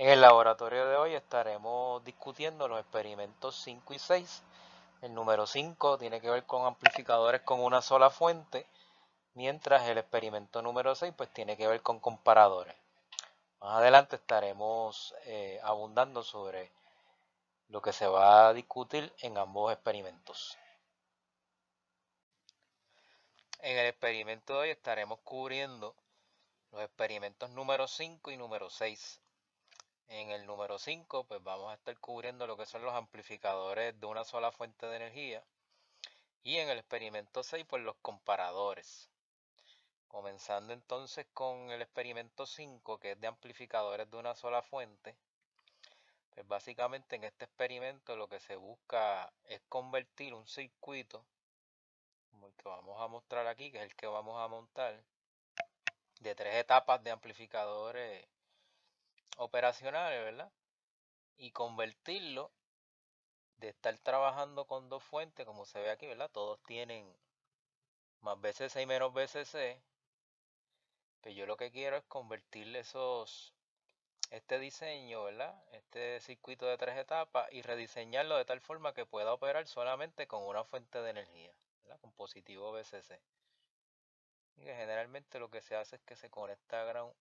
En el laboratorio de hoy estaremos discutiendo los experimentos 5 y 6. El número 5 tiene que ver con amplificadores con una sola fuente, mientras el experimento número 6 pues tiene que ver con comparadores. Más adelante estaremos abundando sobre lo que se va a discutir en ambos experimentos. En el experimento de hoy estaremos cubriendo los experimentos número 5 y número 6. En el número 5, pues vamos a estar cubriendo lo que son los amplificadores de una sola fuente de energía. Y en el experimento 6, pues los comparadores. Comenzando entonces con el experimento 5, que es de amplificadores de una sola fuente. Pues básicamente en este experimento lo que se busca es convertir un circuito, como el que vamos a mostrar aquí, que es el que vamos a montar, de 3 etapas de amplificadores operacionales, ¿verdad? Y convertirlo de estar trabajando con dos fuentes, como se ve aquí, ¿verdad? Todos tienen más VCC y menos VCC. Pues yo lo que quiero es convertirle este diseño, ¿verdad? Este circuito de 3 etapas y rediseñarlo de tal forma que pueda operar solamente con una fuente de energía, ¿verdad? Con positivo VCC. Y que generalmente lo que se hace es que se conecta a ground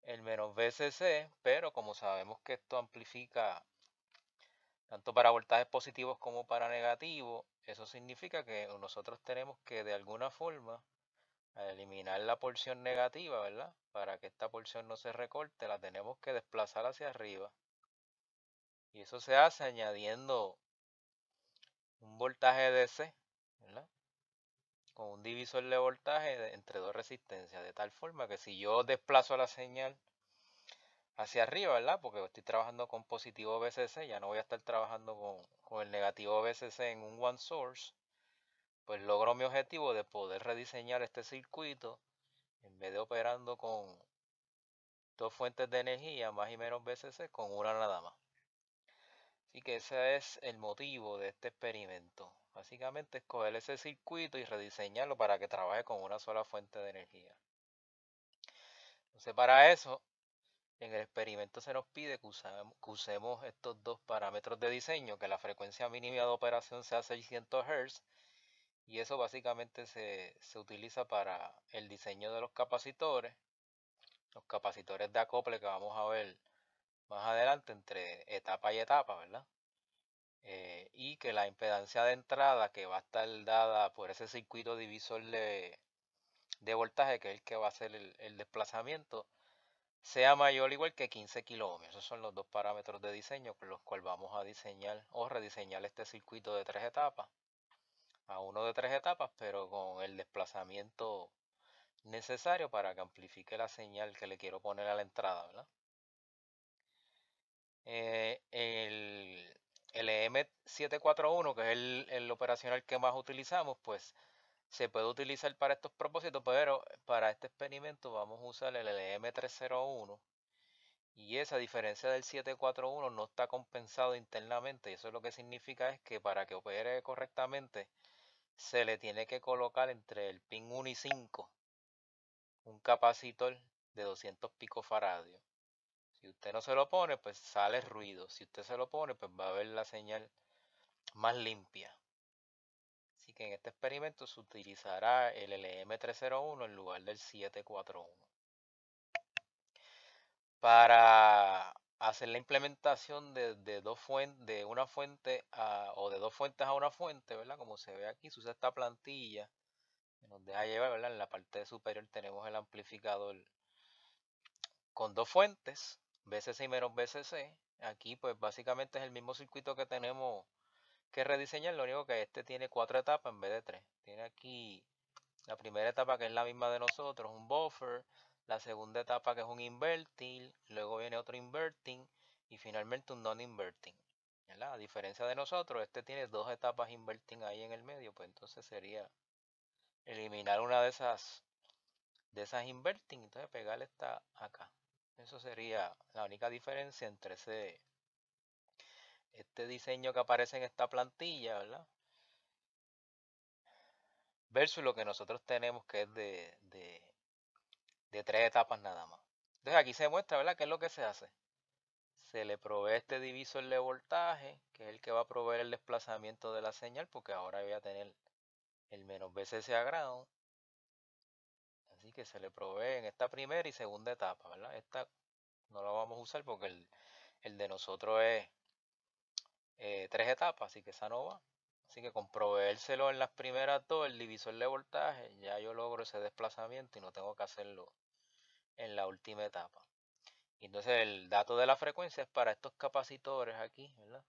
el menos VCC, pero como sabemos que esto amplifica tanto para voltajes positivos como para negativos, eso significa que nosotros tenemos que de alguna forma eliminar la porción negativa, ¿verdad? Para que esta porción no se recorte, la tenemos que desplazar hacia arriba. Y eso se hace añadiendo un voltaje DC, ¿verdad? Con un divisor de voltaje entre dos resistencias, de tal forma que si yo desplazo la señal hacia arriba, ¿verdad? Porque estoy trabajando con positivo VCC, ya no voy a estar trabajando con el negativo VCC en un one source, pues logro mi objetivo de poder rediseñar este circuito en vez de operando con dos fuentes de energía, más y menos VCC, con una nada más. Así que ese es el motivo de este experimento. Básicamente escoger ese circuito y rediseñarlo para que trabaje con una sola fuente de energía. Entonces para eso, en el experimento se nos pide que usemos estos dos parámetros de diseño, que la frecuencia mínima de operación sea 600 Hz, y eso básicamente se utiliza para el diseño de los capacitores de acople que vamos a ver más adelante entre etapa y etapa, ¿verdad? Y que la impedancia de entrada que va a estar dada por ese circuito divisor de voltaje, que es el que va a hacer el desplazamiento, sea mayor o igual que 15 kiloohms. Esos son los dos parámetros de diseño con los cuales vamos a diseñar o rediseñar este circuito de 3 etapas, a uno de 3 etapas, pero con el desplazamiento necesario para que amplifique la señal que le quiero poner a la entrada, ¿verdad? El EM741, que es el operacional que más utilizamos, pues se puede utilizar para estos propósitos, pero para este experimento vamos a usar el LM301, y esa, a diferencia del 741, no está compensado internamente, y eso lo que significa es que para que opere correctamente se le tiene que colocar entre el pin 1 y 5 un capacitor de 200 picofaradios. Si usted no se lo pone, pues sale ruido. Si usted se lo pone, pues va a ver la señal más limpia. Así que en este experimento se utilizará el LM301 en lugar del 741. Para hacer la implementación de una fuente o de dos fuentes a una fuente, ¿verdad? Como se ve aquí, se usa esta plantilla que nos deja llevar, ¿verdad? En la parte superior tenemos el amplificador con dos fuentes, VCC y menos VCC. Aquí pues básicamente es el mismo circuito que tenemos que rediseñar, lo único que este tiene 4 etapas en vez de 3. Tiene aquí la primera etapa, que es la misma de nosotros, un buffer, la segunda etapa, que es un inverting, luego viene otro inverting y finalmente un non-inverting. A diferencia de nosotros, este tiene 2 etapas inverting ahí en el medio, pues entonces sería eliminar una de esas inverting, entonces pegarle esta acá. Eso sería la única diferencia entre este diseño que aparece en esta plantilla, ¿verdad? Versus lo que nosotros tenemos, que es de 3 etapas nada más. Entonces aquí se muestra, ¿verdad? ¿Qué es lo que se hace? Se le provee este divisor de voltaje, que es el que va a proveer el desplazamiento de la señal, porque ahora voy a tener el menos VCC a ground. Así que se le provee en esta primera y segunda etapa, ¿verdad? Esta no la vamos a usar porque el de nosotros es 3 etapas, así que esa no va. Así que con proveérselo en las primeras dos, el divisor de voltaje, ya yo logro ese desplazamiento y no tengo que hacerlo en la última etapa. Y entonces el dato de la frecuencia es para estos capacitores aquí, ¿verdad?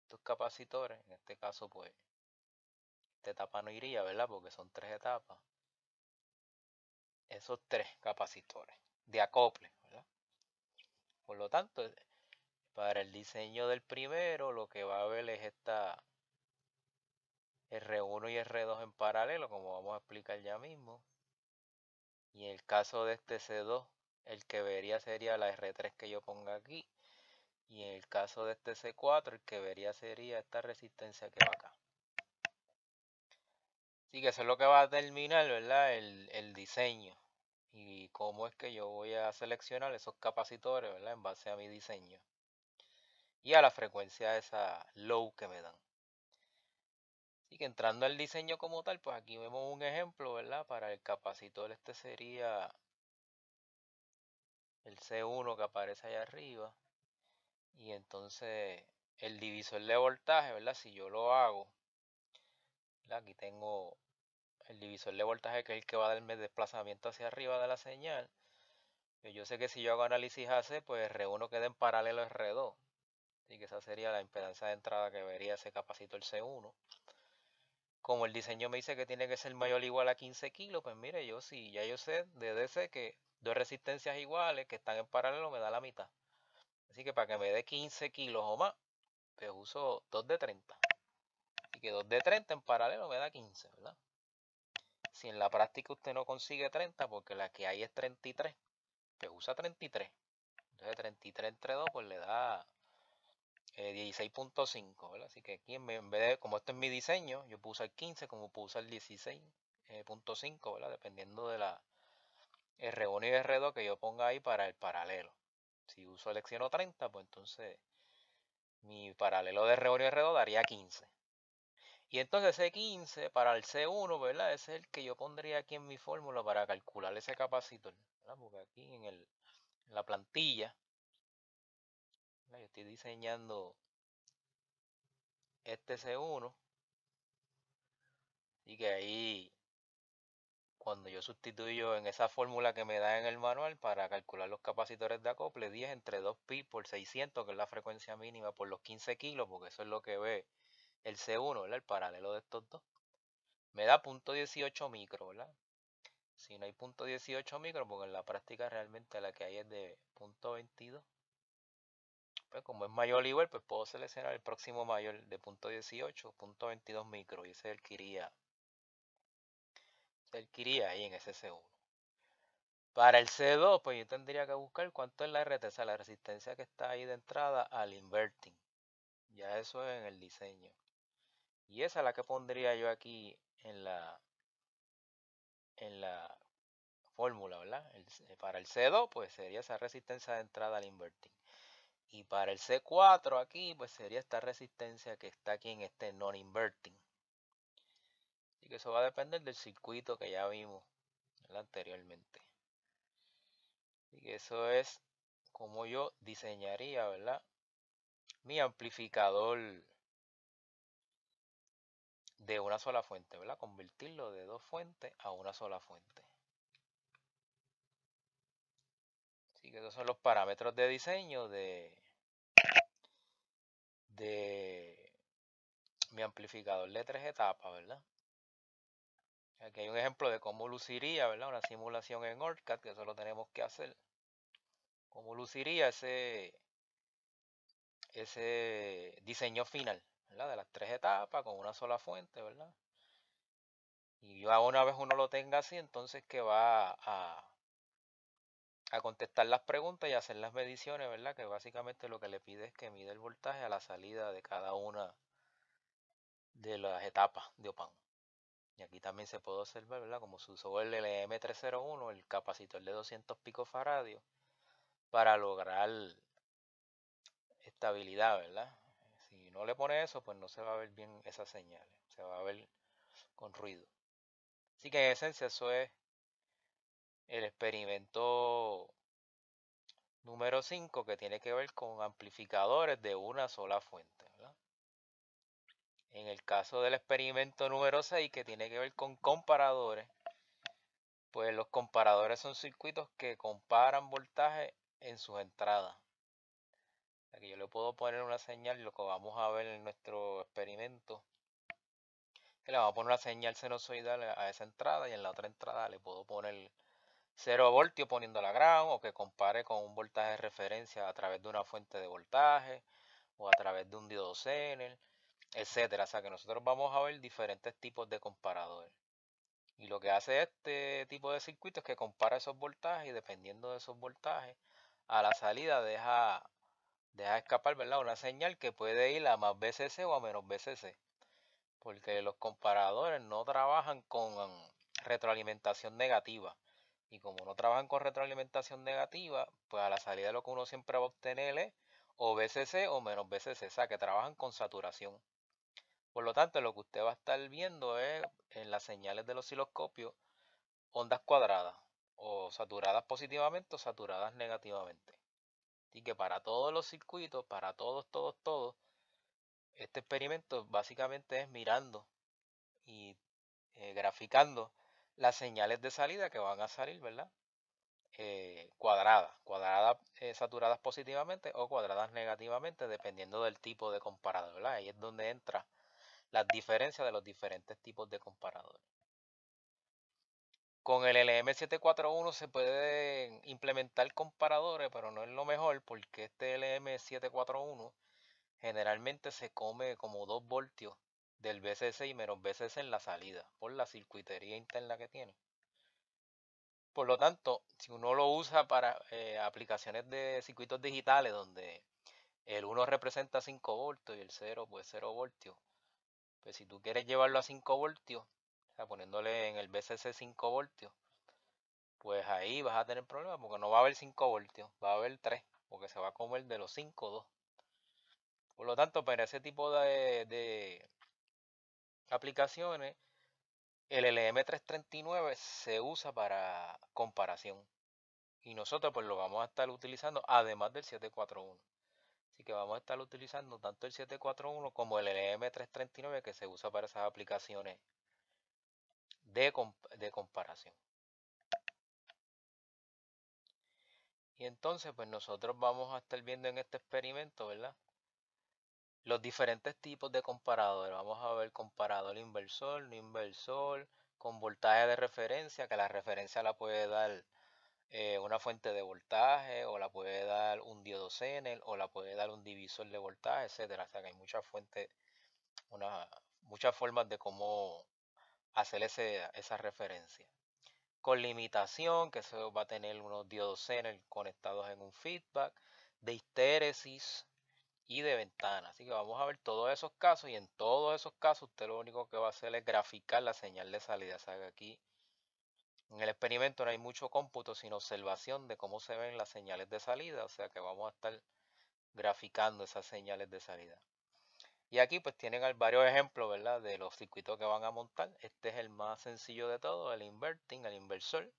Estos capacitores, en este caso pues, esta etapa no iría, ¿verdad? Porque son 3 etapas. Esos 3 capacitores de acople, ¿verdad? Por lo tanto, para el diseño del primero, lo que va a haber es esta R1 y R2 en paralelo, como vamos a explicar ya mismo. Y en el caso de este C2, el que vería sería la R3 que yo ponga aquí. Y en el caso de este C4, el que vería sería esta resistencia que va acá. Así que eso es lo que va a determinar, ¿verdad? El diseño. Y cómo es que yo voy a seleccionar esos capacitores, ¿verdad? En base a mi diseño. Y a la frecuencia esa low que me dan. Así que entrando al diseño como tal, pues aquí vemos un ejemplo, ¿verdad? Para el capacitor este sería el C1 que aparece allá arriba. Y entonces el divisor de voltaje, ¿verdad? Si yo lo hago, ¿verdad? Aquí tengo el divisor de voltaje que es el que va a darme desplazamiento hacia arriba de la señal. Yo sé que si yo hago análisis AC, pues R1 queda en paralelo a R2. Así que esa sería la impedancia de entrada que vería ese capacitor C1. Como el diseño me dice que tiene que ser mayor o igual a 15 kilos, pues mire, yo sí, ya yo sé de DC que dos resistencias iguales que están en paralelo me da la mitad. Así que para que me dé 15 kilos o más, pues uso 2 de 30. Así que 2 de 30 en paralelo me da 15, ¿verdad? Si en la práctica usted no consigue 30, porque la que hay es 33, pues usa 33. Entonces 33 entre 2, pues le da 16.5, ¿verdad? Así que aquí en vez de, como este es mi diseño, yo puedo usar 15 como puedo usar 16.5, ¿verdad? Dependiendo de la R1 y R2 que yo ponga ahí para el paralelo. Si selecciono 30, pues entonces mi paralelo de R1 y R2 daría 15. Y entonces ese 15 para el C1, ¿verdad? Ese es el que yo pondría aquí en mi fórmula para calcular ese capacitor, ¿verdad? Porque aquí en la plantilla, ¿verdad? Yo estoy diseñando este C1 y que ahí cuando yo sustituyo en esa fórmula que me da en el manual para calcular los capacitores de acople, 10 entre 2pi por 600, que es la frecuencia mínima por los 15 kilos, porque eso es lo que ve el C1, ¿verdad? El paralelo de estos dos. Me da 0.18 micro, ¿verdad? Si no hay 0.18 micro, porque en la práctica realmente la que hay es de 0.22. Pues como es mayor o igual, pues puedo seleccionar el próximo mayor de 0.18, 0.22 micro, y ese es el que iría ahí en ese C1. Para el C2, pues yo tendría que buscar cuánto es la RT, o sea, la resistencia que está ahí de entrada al inverting. Ya eso es en el diseño. Y esa es la que pondría yo aquí en la fórmula, ¿verdad? Para el C2, pues sería esa resistencia de entrada al inverting. Y para el C4 aquí, pues sería esta resistencia que está aquí en este non-inverting. Así que eso va a depender del circuito que ya vimos, ¿verdad? Anteriormente. Así que eso es como yo diseñaría, ¿verdad? Mi amplificador de una sola fuente, ¿verdad? Convertirlo de dos fuentes a una sola fuente. Así que esos son los parámetros de diseño de mi amplificador de 3 etapas, ¿verdad? Aquí hay un ejemplo de cómo luciría, ¿verdad? Una simulación en OrCAD, que eso lo tenemos que hacer. Cómo luciría ese diseño final, ¿verdad? De las 3 etapas con una sola fuente, ¿verdad? Y ya una vez uno lo tenga así, entonces que va a contestar las preguntas y hacer las mediciones, ¿verdad? Que básicamente lo que le pide es que mide el voltaje a la salida de cada una de las etapas de OPAN. Y aquí también se puede observar, ¿verdad? Como se usó el LM301, el capacitor de 200 picofaradios, para lograr estabilidad, ¿verdad? Si no le pone eso, pues no se va a ver bien esas señales, se va a ver con ruido. Así que en esencia eso es el experimento número 5, que tiene que ver con amplificadores de una sola fuente, ¿verdad? En el caso del experimento número 6, que tiene que ver con comparadores, pues los comparadores son circuitos que comparan voltaje en sus entradas. Aquí yo le puedo poner una señal, lo que vamos a ver en nuestro experimento, que le vamos a poner una señal sinusoidal a esa entrada, y en la otra entrada le puedo poner 0 voltios poniendo la ground, o que compare con un voltaje de referencia a través de una fuente de voltaje o a través de un diodo Zener, etcétera. O sea que nosotros vamos a ver diferentes tipos de comparadores. Y lo que hace este tipo de circuito es que compara esos voltajes, y dependiendo de esos voltajes, a la salida deja escapar, ¿verdad?, una señal que puede ir a más VCC o a menos VCC. Porque los comparadores no trabajan con retroalimentación negativa. Y como no trabajan con retroalimentación negativa, pues a la salida lo que uno siempre va a obtener es o VCC o menos VCC. O sea que trabajan con saturación. Por lo tanto, lo que usted va a estar viendo es en las señales del osciloscopio ondas cuadradas, o saturadas positivamente o saturadas negativamente. Así que para todos los circuitos, para todos, este experimento básicamente es mirando y graficando las señales de salida que van a salir, ¿verdad? Cuadradas saturadas positivamente o cuadradas negativamente, dependiendo del tipo de comparador, ¿verdad? Ahí es donde entra las diferencias de los diferentes tipos de comparadores. Con el LM741 se pueden implementar comparadores, pero no es lo mejor, porque este LM741 generalmente se come como 2 voltios del VCC y menos VCC en la salida, por la circuitería interna que tiene. Por lo tanto, si uno lo usa para aplicaciones de circuitos digitales, donde el 1 representa 5 voltios y el 0 pues 0 voltios, pues si tú quieres llevarlo a 5 voltios, o sea, poniéndole en el VCC 5 voltios, pues ahí vas a tener problemas, porque no va a haber 5 voltios, va a haber 3, porque se va a comer de los 5 2. Por lo tanto, para ese tipo de aplicaciones, el LM339 se usa para comparación. Y nosotros pues lo vamos a estar utilizando además del 741. Así que vamos a estar utilizando tanto el 741 como el LM339, que se usa para esas aplicaciones de comparación. Y entonces pues nosotros vamos a estar viendo en este experimento, ¿verdad?, los diferentes tipos de comparadores. Vamos a ver comparador inversor, no inversor, con voltaje de referencia, que la referencia la puede dar una fuente de voltaje, o la puede dar un diodo Zener, o la puede dar un divisor de voltaje, etcétera. O sea que hay muchas fuentes, muchas formas de cómo hacer esa referencia. Con limitación, que se va a tener unos diodos Zener conectados en un feedback, de histéresis y de ventana. Así que vamos a ver todos esos casos, y en todos esos casos usted lo único que va a hacer es graficar la señal de salida. O sea que aquí en el experimento no hay mucho cómputo, sino observación de cómo se ven las señales de salida. O sea que vamos a estar graficando esas señales de salida. Y aquí pues tienen varios ejemplos, ¿verdad?, de los circuitos que van a montar. Este es el más sencillo de todo, el inverting, el inversor.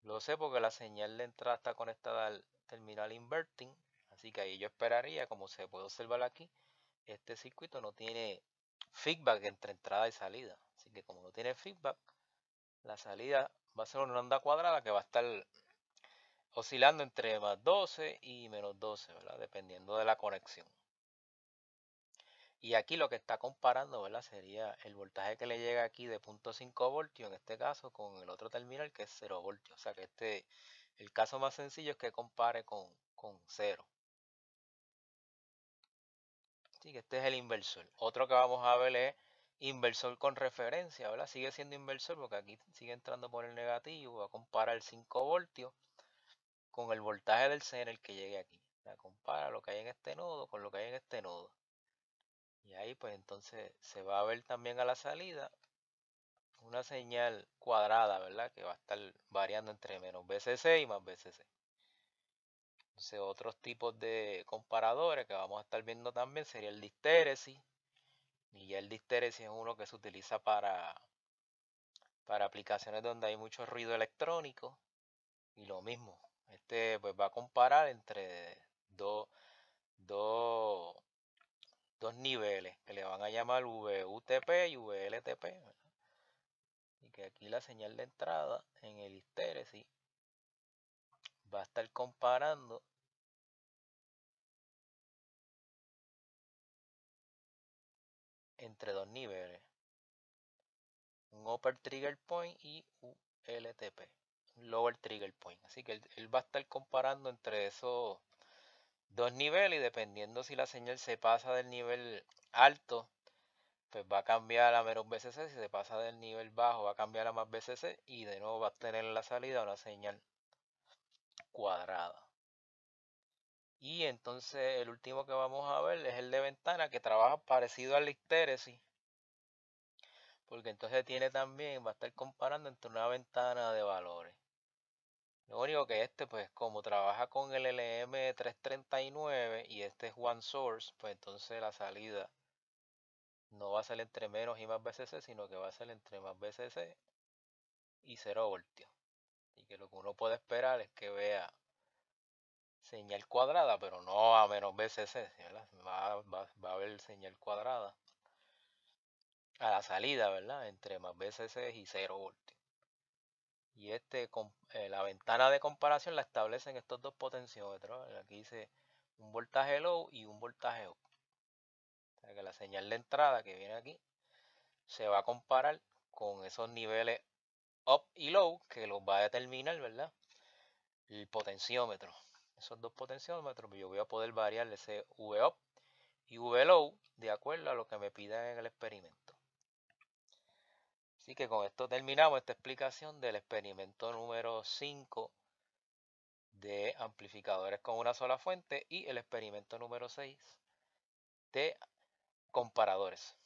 Lo sé porque la señal de entrada está conectada al terminal inverting. Así que ahí yo esperaría, como se puede observar aquí, este circuito no tiene feedback entre entrada y salida. Así que como no tiene feedback, la salida va a ser una onda cuadrada que va a estar oscilando entre más 12 y menos 12, ¿verdad?, dependiendo de la conexión. Y aquí lo que está comparando, ¿verdad?, sería el voltaje que le llega aquí de 0.5 voltios, en este caso, con el otro terminal, que es 0 voltios. O sea que el caso más sencillo es que compare con 0. Así que este es el inversor. Otro que vamos a ver es inversor con referencia, ¿verdad? Sigue siendo inversor porque aquí sigue entrando por el negativo. Va a comparar 5 voltios con el voltaje del Zener que llegue aquí. O sea, compara lo que hay en este nodo con lo que hay en este nodo. Y ahí pues entonces se va a ver también a la salida una señal cuadrada, ¿verdad?, que va a estar variando entre menos VCC y más VCC. Entonces, otros tipos de comparadores que vamos a estar viendo también sería el de histéresis. Y ya el de histéresis es uno que se utiliza para aplicaciones donde hay mucho ruido electrónico. Y lo mismo, este pues va a comparar entre dos, dos, dos niveles que le van a llamar VUTP y VLTP, ¿verdad? Y que aquí la señal de entrada en el histéresis va a estar comparando entre dos niveles, un upper trigger point y ULTP, un lower trigger point. Así que él va a estar comparando entre esos dos niveles y dependiendo si la señal se pasa del nivel alto, pues va a cambiar a menos BCC. Si se pasa del nivel bajo, va a cambiar a más BCC y de nuevo va a tener en la salida una señal cuadrada. Y entonces el último que vamos a ver es el de ventana, que trabaja parecido al histéresis, porque entonces tiene también, va a estar comparando entre una ventana de valores. Lo único que este, pues como trabaja con el LM339 y este es one source, pues entonces la salida no va a ser entre menos y más BCC, sino que va a ser entre más BCC y 0 voltios. Y que lo que uno puede esperar es que vea señal cuadrada, pero no a menos BCC, ¿verdad? Va a haber señal cuadrada a la salida, ¿verdad? Entre más BCC y 0 voltios. Y la ventana de comparación la establecen estos dos potenciómetros. Aquí dice un voltaje low y un voltaje up. O sea que la señal de entrada que viene aquí se va a comparar con esos niveles up y low que los va a determinar, ¿verdad? El potenciómetro. Esos dos potenciómetros, yo voy a poder variar ese V up y V low de acuerdo a lo que me pidan en el experimento. Así que con esto terminamos esta explicación del experimento número 5 de amplificadores con una sola fuente y el experimento número 6 de comparadores.